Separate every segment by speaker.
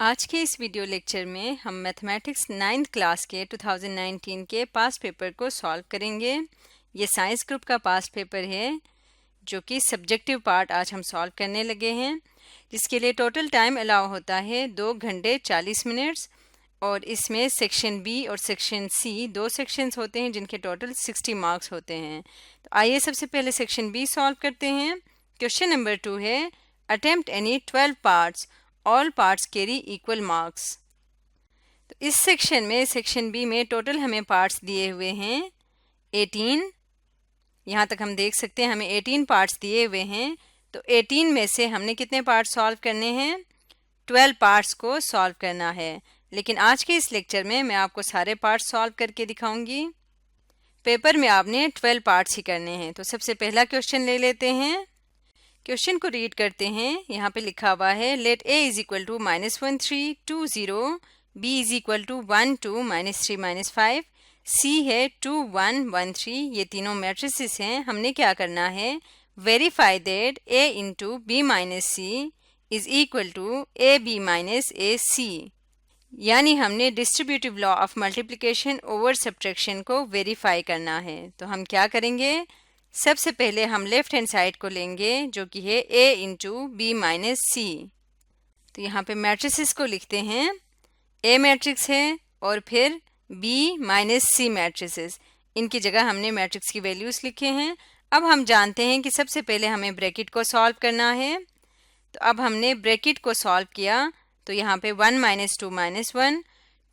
Speaker 1: आज के इस वीडियो लेक्चर में हम मैथमेटिक्स 9th क्लास के 2019 के पास्ट पेपर को सॉल्व करेंगे। ये साइंस ग्रुप का पास्ट पेपर है जो कि सब्जेक्टिव पार्ट आज हम सॉल्व करने लगे हैं, जिसके लिए टोटल टाइम अलाउ होता है 2 घंटे 40 मिनट्स। और इसमें सेक्शन बी और सेक्शन सी दो सेक्शंस होते हैं जिनके टोटल 60 मार्क्स होते हैं। तो आइए सबसे पहले सेक्शन बी सॉल्व करते हैं। क्वेश्चन नंबर 2 है, attempt any 12 parts, all parts carry equal marks. तो इस सेक्शन में सेक्शन बी में टोटल हमें पार्ट्स दिए हुए हैं 18। यहाँ तक हम देख सकते हैं हमें 18 पार्ट्स दिए हुए हैं। तो 18 में से हमने कितने पार्ट्स सॉल्व करने हैं? 12 पार्ट्स को सॉल्व करना है। लेकिन आज के इस लेक्चर में मैं आपको सारे पार्ट्स सॉल्व करके दिखाऊंगी। पेपर में आपने 12 पार्ट्स ही करने हैं। तो सबसे पहला क्वेश्चन ले लेते हैं। क्वेश्चन को रीड करते हैं। यहाँ पे लिखा हुआ है, let a is equal to -1 3 2 0, b is equal to 1 2 -3 -5, c है 2 1 1 3। ये तीनों मैट्रिसेस हैं। हमने क्या करना है? Verify that a into b minus c is equal to a b minus a c। यानी हमने distributive law of multiplication over subtraction को वेरीफाई करना है। तो हम क्या करेंगे? सबसे पहले हम लेफ्ट हैंड साइड को लेंगे जो कि है a इंटू बी माइनस सी। तो यहाँ पे मैट्रिसेस को लिखते हैं। a मैट्रिक्स है और फिर b माइनस सी मैट्रिसेस, इनकी जगह हमने मैट्रिक्स की वैल्यूज़ लिखे हैं। अब हम जानते हैं कि सबसे पहले हमें ब्रैकेट को सॉल्व करना है। तो अब हमने ब्रैकेट को सॉल्व किया। तो यहाँ पे 1 माइनस 2 माइनस 1,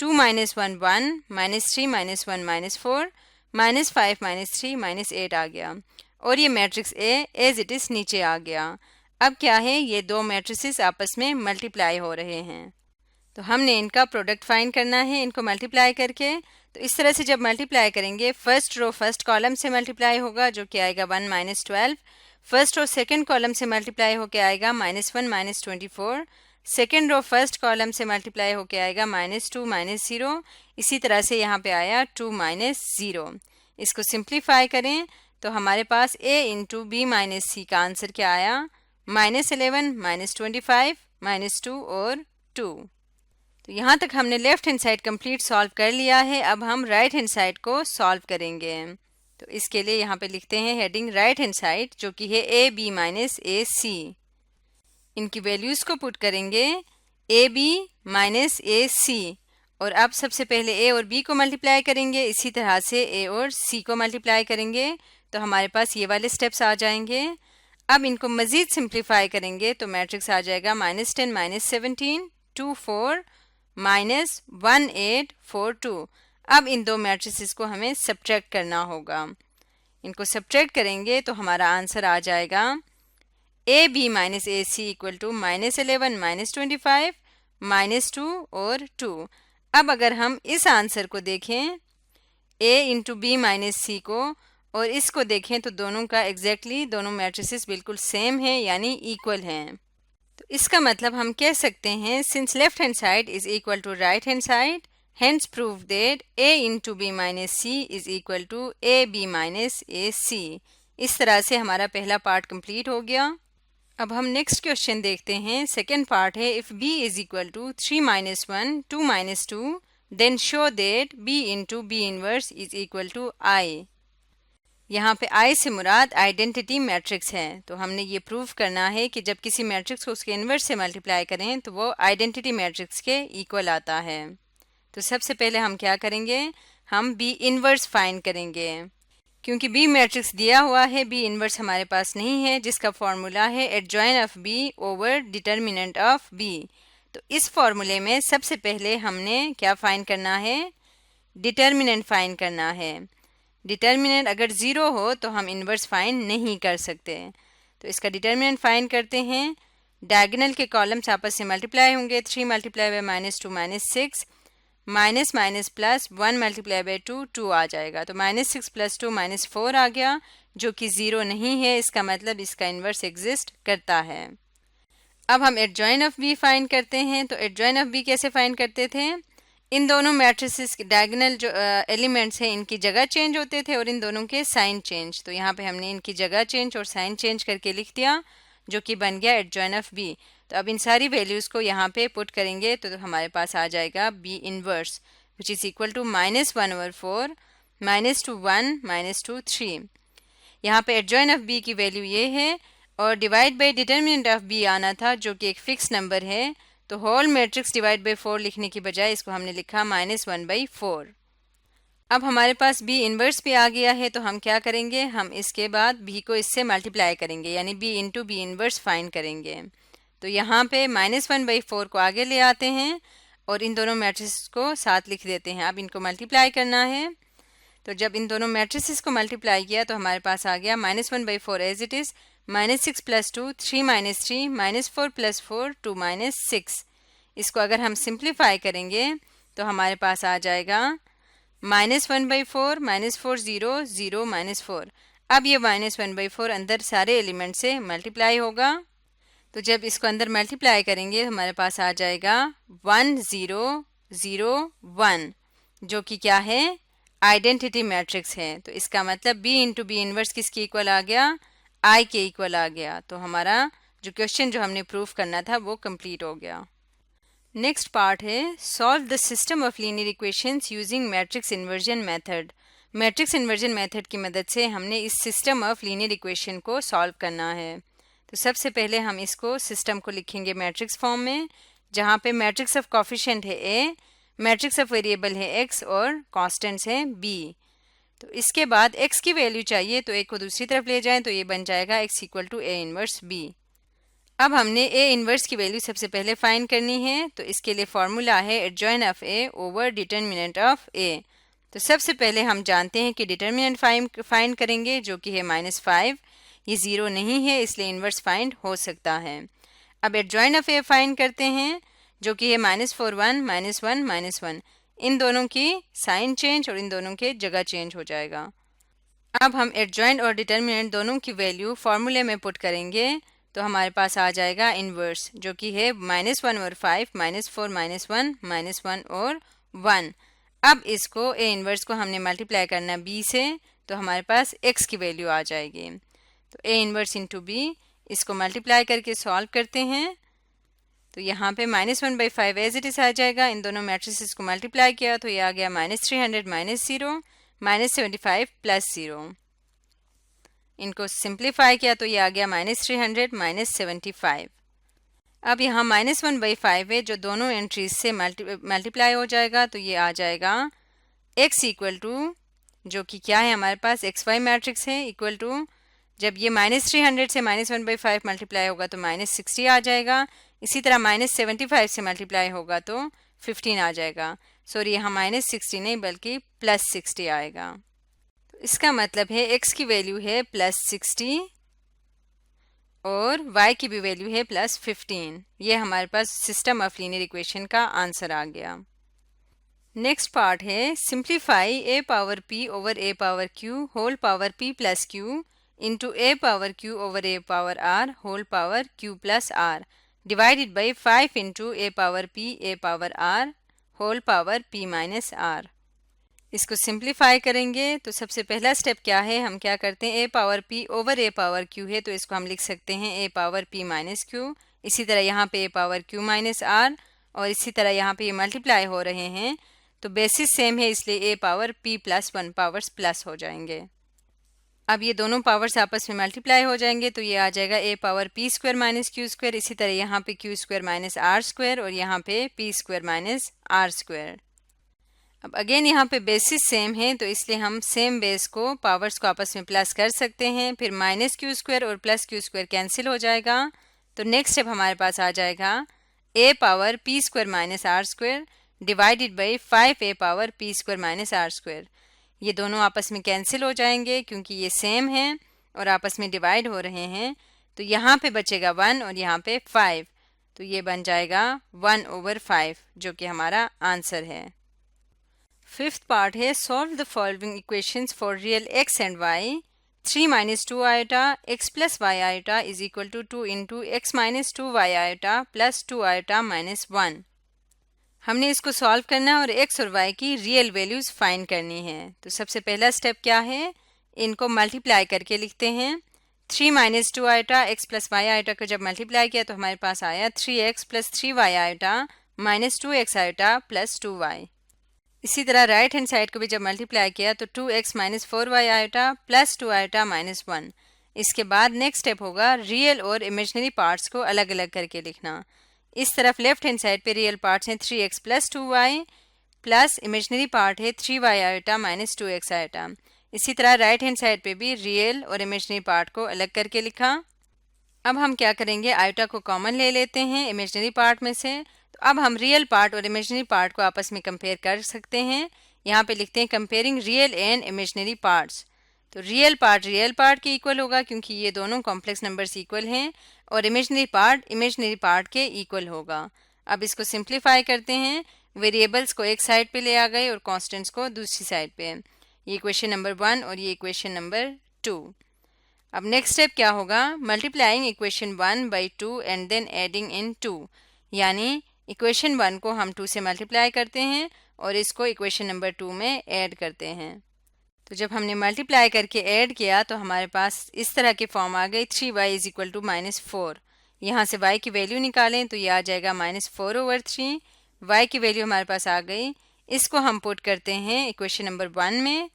Speaker 1: 2 माइनस 1 1, -3 माइनस 1 -4, -5 -3 -8 आ गया और ये matrix A as it is नीचे आ गया। अब क्या है? ये दो मैट्रिसेस आपस में मल्टीप्लाई हो रहे हैं। तो हमने इनका प्रोडक्ट फाइंड करना है इनको मल्टीप्लाई करके। तो इस तरह से जब मल्टीप्लाई करेंगे, फर्स्ट रो फर्स्ट कॉलम से मल्टीप्लाई होगा जो कि आएगा 1 - 12। फर्स्ट रो सेकेंड कॉलम से मल्टीप्लाई होकर आएगा -1 - 24। सेकेंड रो फर्स्ट कॉलम से मल्टीप्लाई होके आएगा -2 -0। इसी तरह से यहाँ पे आया 2 -0। इसको सिंप्लीफाई करें तो हमारे पास a इंटू बी माइनस सी का आंसर क्या आया? -11 -25 -2 और 2। तो यहाँ तक हमने left hand side complete solve कर लिया है। अब हम राइट हैंड साइड को सॉल्व करेंगे। तो इसके लिए यहाँ पे लिखते हैं हेडिंग राइट हैंड साइड जो कि है a b minus a c। इनकी वैल्यूज़ को पुट करेंगे ए बी माइनस ए सी। और अब सबसे पहले ए और बी को मल्टीप्लाई करेंगे, इसी तरह से ए और सी को मल्टीप्लाई करेंगे। तो हमारे पास ये वाले स्टेप्स आ जाएंगे। अब इनको मज़ीद सिंप्लीफाई करेंगे तो मैट्रिक्स आ जाएगा -10 -17 2 4 -1 8 4 2। अब इन दो मैट्रिसेस को हमें सब्ट्रैक्ट करना होगा। इनको सब्ट्रैक्ट करेंगे तो हमारा आंसर आ जाएगा A B minus A C equal to -11 -25 -2 और 2। अब अगर हम इस आंसर को देखें a इंटू बी माइनस सी को और इसको देखें तो दोनों का एग्जैक्टली दोनों मैट्रिसेस बिल्कुल सेम है यानी इक्वल हैं। तो इसका मतलब हम कह सकते हैं since left hand side is equal to right hand side, hence prove that a into b minus c is equal to a B minus A c. इस तरह से हमारा पहला पार्ट कंप्लीट हो गया। अब हम नेक्स्ट क्वेश्चन देखते हैं। सेकेंड पार्ट है, if b is equal to 3 - 1 2 - 2 then show that b into B inverse is equal to i। यहाँ पे i से मुराद आइडेंटिटी मैट्रिक्स है। तो हमने ये प्रूव करना है कि जब किसी मैट्रिक्स को उसके इनवर्स से मल्टीप्लाई करें तो वो आइडेंटिटी मैट्रिक्स के इक्वल आता है। तो सबसे पहले हम क्या करेंगे? हम b इनवर्स फाइंड करेंगे। क्योंकि b मैट्रिक्स दिया हुआ है, b इनवर्स हमारे पास नहीं है, जिसका फॉर्मूला है adjoint of b over determinant of b। तो इस फॉर्मूले में सबसे पहले हमने क्या फाइंड करना है? डिटर्मिनेंट फाइंड करना है। डिटर्मिनेंट अगर 0 हो तो हम इनवर्स फाइंड नहीं कर सकते। तो इसका डिटर्मिनेंट फाइंड करते हैं। डायगोनल के कॉलम्स आपस से मल्टीप्लाई होंगे। 3 × -2 -6 माइनस माइनस प्लस 1 × 2 2 आ जाएगा। तो -6 + 2 -4 आ गया जो कि 0 नहीं है। इसका मतलब इसका इन्वर्स एग्जिस्ट करता है। अब हम एडजॉइन ऑफ बी फाइंड करते हैं। तो एडजॉइन ऑफ बी कैसे फाइंड करते थे? इन दोनों मैट्रिसेस के डायगोनल जो एलिमेंट्स हैं इनकी जगह चेंज होते थे और इन दोनों के साइन चेंज। तो यहाँ पे हमने इनकी जगह चेंज और साइन चेंज करके लिख दिया जो कि बन गया एडजॉइन ऑफ बी। तो अब इन सारी वैल्यूज़ को यहाँ पे पुट करेंगे तो हमारे पास आ जाएगा B inverse which is equal to -1/4 -1 -3। यहाँ पे एडजॉइन ऑफ बी की वैल्यू ये है और divide by determinant of B आना था जो कि एक फिक्स नंबर है, तो होल मैट्रिक्स डिवाइड बाई 4 लिखने की बजाय इसको हमने लिखा -1/4। अब हमारे पास बी इनवर्स भी आ गया है, तो हम क्या करेंगे, हम इसके बाद बी को इससे मल्टीप्लाई करेंगे यानी B into B inverse find करेंगे। तो यहाँ पे -1/4 को आगे ले आते हैं और इन दोनों मैट्रिसेस को साथ लिख देते हैं। अब इनको मल्टीप्लाई करना है, तो जब इन दोनों मैट्रिसेस को मल्टीप्लाई किया तो हमारे पास आ गया -1/4 एज इट इज़, -6 + 2 3 - 3 -4 + 4 2 -6। इसको अगर हम सिंप्लीफाई करेंगे तो हमारे पास आ जाएगा -1/4 -4 0 0 -4। अब ये -1/4 अंदर सारे एलिमेंट से मल्टीप्लाई होगा, तो जब इसको अंदर मल्टीप्लाई करेंगे हमारे पास आ जाएगा 1 0 0 1 जो कि क्या है, आइडेंटिटी मैट्रिक्स है। तो इसका मतलब बी इंटू बी इनवर्स किसके इक्वल आ गया, आई के इक्वल आ गया। तो हमारा जो क्वेश्चन जो हमने प्रूफ करना था वो कंप्लीट हो गया। नेक्स्ट पार्ट है solve the system of linear equations using matrix inversion method. Matrix inversion method की मदद से हमने इस सिस्टम ऑफ लीनियर इक्वेशन को सॉल्व करना है। तो सबसे पहले हम इसको सिस्टम को लिखेंगे मैट्रिक्स फॉर्म में, जहाँ पे मैट्रिक्स ऑफ कोफिशिएंट है ए, मैट्रिक्स ऑफ वेरिएबल है एक्स और कांस्टेंट्स है बी। तो इसके बाद एक्स की वैल्यू चाहिए तो ए को दूसरी तरफ ले जाएं तो ये बन जाएगा X equal to A inverse B. अब हमने ए इनवर्स की वैल्यू सबसे पहले फाइंड करनी है, तो इसके लिए फॉर्मूला है adjoint of a over determinant of a. तो सबसे पहले हम जानते हैं कि डिटर्मिनेंट फाइंड करेंगे जो कि है -5, ये 0 नहीं है इसलिए इनवर्स फाइंड हो सकता है। अब एडजॉइन ऑफ ए फाइंड करते हैं जो कि है -4 1 -1 -1। इन दोनों की साइन चेंज और इन दोनों के जगह चेंज हो जाएगा। अब हम एडजॉइन और डिटर्मिनेंट दोनों की वैल्यू फॉर्मूले में पुट करेंगे तो हमारे पास आ जाएगा इनवर्स जो कि है -1 और 5 -4 -1 -1 और 1। अब इसको ए इनवर्स को हमने मल्टीप्लाई करना बी से, तो हमारे पास एक्स की वैल्यू आ जाएगी। तो ए इनवर्स इंटू बी, इसको मल्टीप्लाई करके सॉल्व करते हैं तो यहाँ पे -1/5 एज इट इज आ जाएगा। इन दोनों मैट्रिसेस को मल्टीप्लाई किया तो ये आ गया -300 -0 -75 +0। इनको सिंप्लीफाई किया तो ये आ गया -300 -75। अब यहाँ -1/5 है जो दोनों एंट्रीज से मल्टीप्लाई हो जाएगा तो ये आ जाएगा x इक्वल टू, जो कि क्या है हमारे पास XY मैट्रिक्स है, इक्वल टू जब ये -300 से -1/5 मल्टीप्लाई होगा तो -60 आ जाएगा। इसी तरह -75 से मल्टीप्लाई होगा तो 15 आ जाएगा। सॉरी यहाँ -60 नहीं बल्कि +60 आएगा। तो इसका मतलब है x की वैल्यू है +60 और y की भी वैल्यू है +15। ये हमारे पास सिस्टम ऑफ लीनियर इक्वेशन का आंसर आ गया। नेक्स्ट पार्ट है simplify a power p over a power q whole power p plus q into a power q over a power r whole power q plus r divided by 5 into a power p a power r whole power p minus r। इसको simplify करेंगे तो सबसे पहला step क्या है, हम क्या करते हैं, a power p over a power q है तो इसको हम लिख सकते हैं a power p minus q। इसी तरह यहाँ पे a power q minus r और इसी तरह यहाँ पे ये मल्टीप्लाई हो रहे हैं तो बेसिस सेम है इसलिए a power p plus 1 powers plus हो जाएंगे। अब ये दोनों पावर्स आपस में मल्टीप्लाई हो जाएंगे तो ये आ जाएगा a power p square minus q square. इसी तरह यहाँ पे q square minus r square और यहाँ पे p square minus r square. अब अगेन यहाँ पे बेसिस सेम है तो इसलिए हम सेम बेस को पावर्स को आपस में प्लस कर सकते हैं। फिर माइनस क्यू स्क्वायर और प्लस क्यू स्क्वायर कैंसिल हो जाएगा तो नेक्स्ट स्टेप हमारे पास आ जाएगा a power p square minus r square divided by 5a power p square minus r square. ये दोनों आपस में कैंसिल हो जाएंगे क्योंकि ये सेम हैं और आपस में डिवाइड हो रहे हैं तो यहाँ पे बचेगा 1 और यहाँ पे 5 तो ये बन जाएगा 1/5 जो कि हमारा आंसर है। फिफ्थ पार्ट है solve the following equations for real x and y। 3 - 2 iota x plus y iota is equal to 2 into x minus 2 y iota plus 2 iota minus 1। हमने इसको सॉल्व करना है और x और y की real values find करनी है। तो सबसे पहला स्टेप क्या है, इनको मल्टीप्लाई करके लिखते हैं। 3 minus 2 iota x plus Y iota को जब मल्टीप्लाई किया तो हमारे पास आया 3x plus 3y iota minus 2x iota plus 2y। इसी तरह राइट हैंड साइड को भी जब मल्टीप्लाई किया तो 2x minus 4y iota plus 2 iota minus 1। इसके बाद नेक्स्ट स्टेप होगा रियल और इमेजिनरी पार्ट्स को अलग अलग करके लिखना। इस तरफ लेफ्ट हैंड साइड पे रियल पार्ट्स हैं 3x plus 2y plus imaginary part है 3y iota minus 2x iota. इसी तरह राइट हैंड साइड पे भी रियल और इमेजिनरी पार्ट को अलग करके लिखा। अब हम क्या करेंगे, आयोटा को कॉमन ले लेते हैं इमेजिनरी पार्ट में से। तो अब हम रियल पार्ट और इमेजिनरी पार्ट को आपस में कंपेयर कर सकते हैं। यहाँ पे लिखते हैं comparing real and imaginary parts. तो रियल पार्ट के इक्वल होगा क्योंकि ये दोनों कॉम्प्लेक्स नंबर्स इक्वल हैं, और इमेजिनरी पार्ट के इक्वल होगा। अब इसको सिंप्लीफाई करते हैं। वेरिएबल्स को एक साइड पे ले आ गए और कॉन्स्टेंट्स को दूसरी साइड पे। ये इक्वेशन नंबर 1 और ये इक्वेशन नंबर 2। अब नेक्स्ट स्टेप क्या होगा, multiplying equation 1 by 2 and then adding in 2। यानी इक्वेशन 1 को हम 2 से मल्टीप्लाई करते हैं और इसको इक्वेशन नंबर 2 में ऐड करते हैं। तो जब हमने मल्टीप्लाई करके ऐड किया तो हमारे पास इस तरह की फॉर्म आ गई 3y is equal to minus 4। यहाँ से y की वैल्यू निकालें तो ये आ जाएगा माइनस 4/3। y की वैल्यू हमारे पास आ गई। इसको हम पुट करते हैं इक्वेशन नंबर 1 में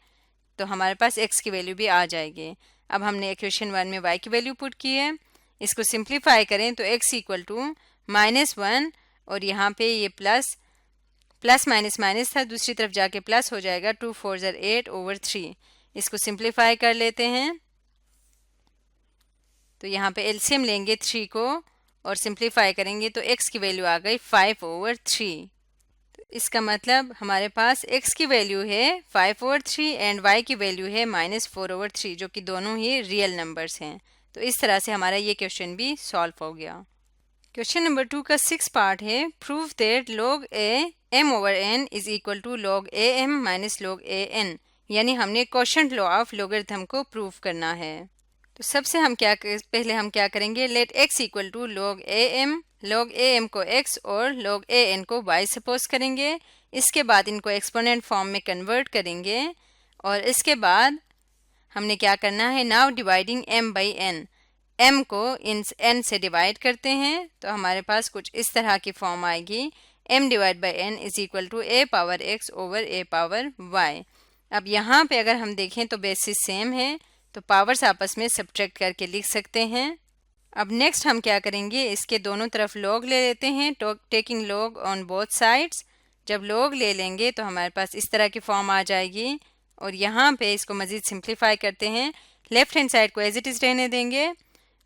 Speaker 1: तो हमारे पास x की वैल्यू भी आ जाएगी। अब हमने इक्वेशन 1 में y की वैल्यू पुट की है। इसको सिंप्लीफाई करें तो x इक्वल टू -1 और यहाँ पे ये प्लस माइनस माइनस था, दूसरी तरफ जाके प्लस हो जाएगा 2 4 ज़र 8/3। इसको सिंप्लीफाई कर लेते हैं तो यहाँ पे एलसीएम लेंगे 3 को और सिंप्लीफाई करेंगे तो x की वैल्यू आ गई 5/3। तो इसका मतलब हमारे पास x की वैल्यू है 5/3 एंड y की वैल्यू है -4/3, जो कि दोनों ही रियल नंबर्स हैं। तो इस तरह से हमारा ये क्वेश्चन भी सॉल्व हो गया। क्वेश्चन नंबर 2 का 6 पार्ट है prove that log a m/n is equal to log am minus log an। यानी हमने क्वोशंट लॉ ऑफ लोगरिथम को प्रूव करना है। तो सबसे पहले हम क्या करेंगे, let x equal to log am को x और log an को y सपोज करेंगे। इसके बाद इनको एक्सपोनेंट फॉर्म में कन्वर्ट करेंगे और इसके बाद हमने क्या करना है, now dividing m by n। m को इन n से डिवाइड करते हैं तो हमारे पास कुछ इस तरह की फॉर्म आएगी m divide by n is equal to a power x over a power y। अब यहाँ पे अगर हम देखें तो बेसिस सेम है तो पावर्स आपस में सब्ट्रैक्ट करके लिख सकते हैं। अब नेक्स्ट हम क्या करेंगे, इसके दोनों तरफ log ले लेते हैं, taking log on both sides. जब log ले लेंगे तो हमारे पास इस तरह की फॉर्म आ जाएगी और यहाँ पे इसको मज़ीद सिंप्लीफाई करते हैं। लेफ्ट हैंड साइड को एज इट इज़ रहने देंगे,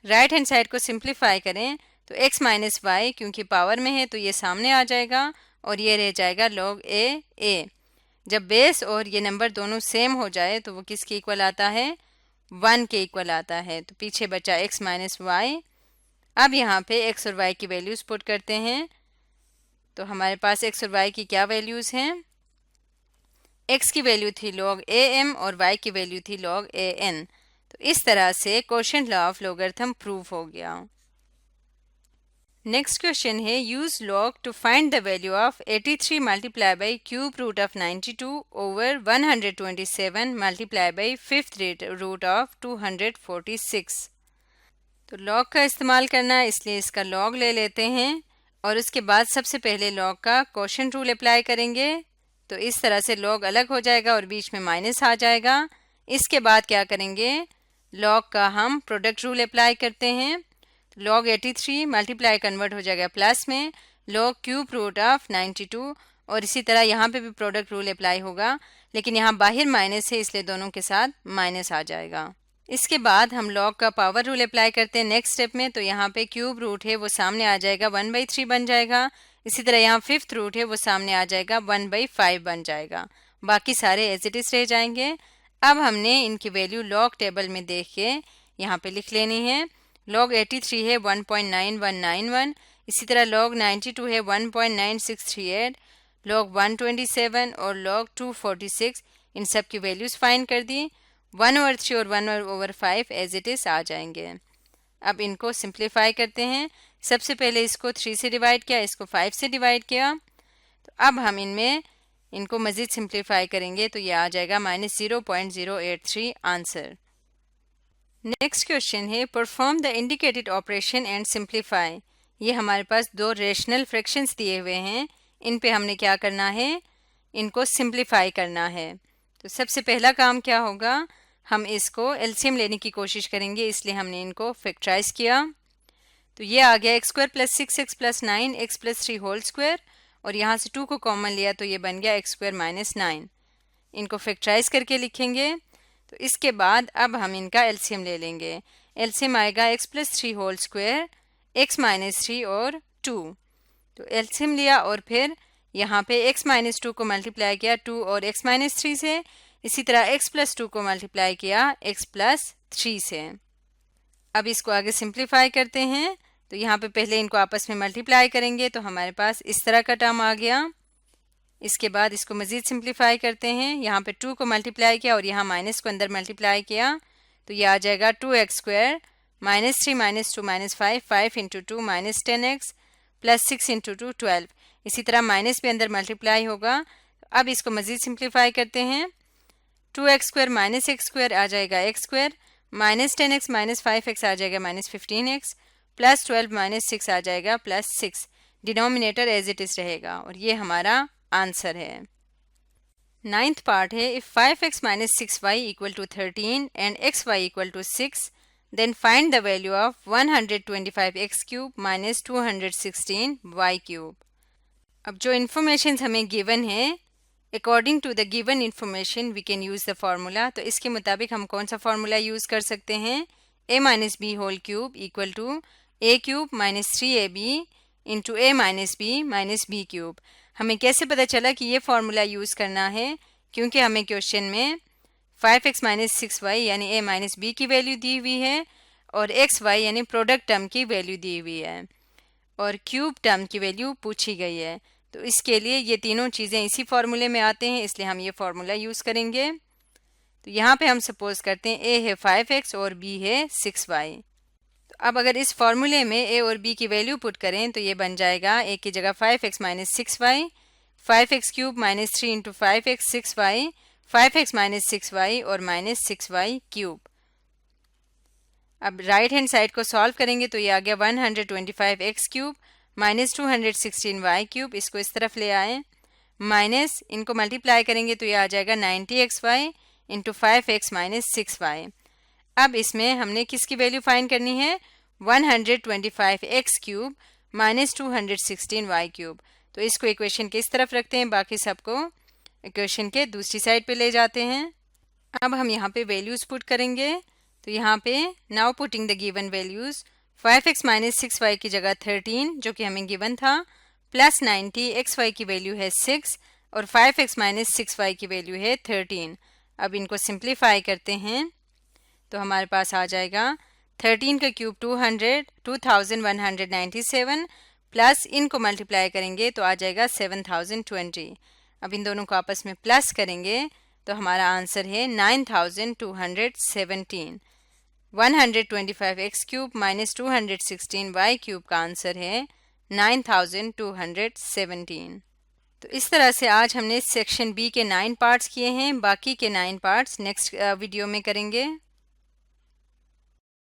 Speaker 1: राइट हैंड साइड को सिंप्लीफाई करें तो x माइनस वाई क्योंकि पावर में है तो ये सामने आ जाएगा और ये रह जाएगा log a। जब बेस और ये नंबर दोनों सेम हो जाए तो वो किसके इक्वल आता है, 1 के इक्वल आता है। तो पीछे बचा x माइनस वाई। अब यहाँ पे x और y की वैल्यूज़ पुट करते हैं तो हमारे पास x और y की क्या वैल्यूज़ हैं, x की वैल्यू थी log am और y की वैल्यू थी log an। तो इस तरह से quotient law of logarithm prove हो गया। नेक्स्ट क्वेश्चन है use log to find the value of 83 multiply by cube root of 92 over 127 multiply by fifth root of 246। तो log का इस्तेमाल करना है इसलिए इसका log ले लेते हैं और उसके बाद सबसे पहले log का क्वोशंट रूल अप्लाई करेंगे। तो इस तरह से log अलग हो जाएगा और बीच में माइनस आ जाएगा। इसके बाद क्या करेंगे, log का हम प्रोडक्ट रूल अप्लाई करते हैं। log 83 मल्टीप्लाई कन्वर्ट हो जाएगा प्लस में log क्यूब रूट ऑफ 92 और इसी तरह यहाँ पे भी प्रोडक्ट रूल अप्लाई होगा, लेकिन यहाँ बाहर माइनस है इसलिए दोनों के साथ माइनस आ जाएगा। इसके बाद हम log का पावर रूल अप्लाई करते हैं नेक्स्ट स्टेप में। तो यहाँ पे क्यूब रूट है वो सामने आ जाएगा 1/3 बन जाएगा। इसी तरह यहाँ फिफ्थ रूट है वो सामने आ जाएगा 1/5 बन जाएगा। बाकी सारे एज इट इज रह जाएंगे। अब हमने इनकी वैल्यू log टेबल में देख के यहाँ पे लिख लेनी है। log 83 है 1.9191, इसी तरह log 92 है 1.9638, log 127 और log 246 इन सब की वैल्यूज़ फाइंड कर दी। 1/3 और 1/5 एज इट इज़ आ जाएंगे। अब इनको सिंप्लीफाई करते हैं। सबसे पहले इसको 3 से डिवाइड किया, इसको 5 से डिवाइड किया। तो अब हम इनको मज़ीद सिंप्लीफाई करेंगे तो ये आ जाएगा -0.083 आंसर। नेक्स्ट क्वेश्चन है perform the indicated operation and simplify. ये हमारे पास दो रेशनल फ्रैक्शंस दिए हुए हैं, इन पे हमने क्या करना है, इनको सिंप्लीफाई करना है। तो सबसे पहला काम क्या होगा, हम इसको एलसीएम लेने की कोशिश करेंगे, इसलिए हमने इनको फैक्टराइज किया। तो ये आ गया X square plus 6x plus 9 X plus 3 whole square, और यहाँ से 2 को कॉमन लिया तो ये बन गया एक्स स्क्वायर माइनस 9। इनको फैक्टराइज करके लिखेंगे। तो इसके बाद अब हम इनका एलसीएम ले लेंगे। एलसीएम आएगा X plus 3 whole square, X minus 3 और 2। तो एलसीएम लिया और फिर यहाँ पे x माइनस 2 को मल्टीप्लाई किया 2 और x माइनस 3 से, इसी तरह x प्लस 2 को मल्टीप्लाई किया x प्लस 3 से। अब इसको आगे सिंप्लीफाई करते हैं। तो यहाँ पे पहले इनको आपस में मल्टीप्लाई करेंगे तो हमारे पास इस तरह का टर्म आ गया। इसके बाद इसको मज़ीद सिंप्लीफाई करते हैं। यहाँ पे 2 को मल्टीप्लाई किया और यहाँ माइनस को अंदर मल्टीप्लाई किया तो ये आ जाएगा 2x square minus 3 minus 2 minus 5 5 into 2 minus 10x plus 6 into 2 12। इसी तरह माइनस भी अंदर मल्टीप्लाई होगा। अब इसको मज़ीद सिंप्लीफाई करते हैं। 2x square minus x square आ जाएगा x square, minus 10x minus 5x आ जाएगा माइनस 15x, प्लस 12 माइनस 6 आ जाएगा plus 6। Denominator as it is रहेगा और ये हमारा आंसर है। नाइन्थ पार्ट है if 5x minus 6y equal to 13 and xy equal to 6 then find the value of 125x cube minus 216y cube. अब जो इन्फॉर्मेशन हमें गिवन है, according to the given information we can use the formula. तो इसके मुताबिक हम कौन सा फार्मूला यूज़ कर सकते हैं, a minus B whole cube equal to a cube minus 3ab into a minus B cube. हमें कैसे पता चला कि ये फार्मूला यूज़ करना है, क्योंकि हमें क्वेश्चन में 5x माइनस 6y यानी a माइनस बी की वैल्यू दी हुई है और xy यानी प्रोडक्ट टर्म की वैल्यू दी हुई है और क्यूब टर्म की वैल्यू पूछी गई है। तो इसके लिए ये तीनों चीज़ें इसी फार्मूले में आते हैं, इसलिए हम ये फार्मूला यूज़ करेंगे। तो यहाँ पे हम सपोज करते हैं a है 5x और b है 6y। तो अब अगर इस फार्मूले में a और b की वैल्यू पुट करें तो ये बन जाएगा a की जगह 5x minus 6y, 5x cube minus 3 into 5x 6y, 5x minus 6y और माइनस 6y क्यूब। अब राइट हैंड साइड को सॉल्व करेंगे तो ये आ गया 125x cube minus 216y cube. इसको इस तरफ ले आए, माइनस इनको मल्टीप्लाई करेंगे तो ये आ जाएगा 90xy into 5x minus 6y। अब इसमें हमने किसकी वैल्यू फाइंड करनी है, 125x cube minus 216y cube. तो इसको इक्वेशन के इस तरफ रखते हैं, बाकी सबको इक्वेशन के दूसरी साइड पे ले जाते हैं। अब हम यहाँ पे वैल्यूज़ पुट करेंगे। तो यहाँ पे now putting the given values, 5x minus 6y की जगह 13 जो कि हमें गिवन था, प्लस 90, xy की वैल्यू है 6 और 5x माइनस 6y की वैल्यू है 13। अब इनको सिंप्लीफाई करते हैं तो हमारे पास आ जाएगा 13 का क्यूब 2197 प्लस इनको मल्टीप्लाई करेंगे तो आ जाएगा 7020। अब इन दोनों को आपस में प्लस करेंगे तो हमारा आंसर है 9217। 125x cube minus 216y cube का आंसर है 9217। तो इस तरह से आज हमने सेक्शन बी के 9 पार्ट्स किए हैं, बाकी के 9 पार्ट्स नेक्स्ट वीडियो में करेंगे।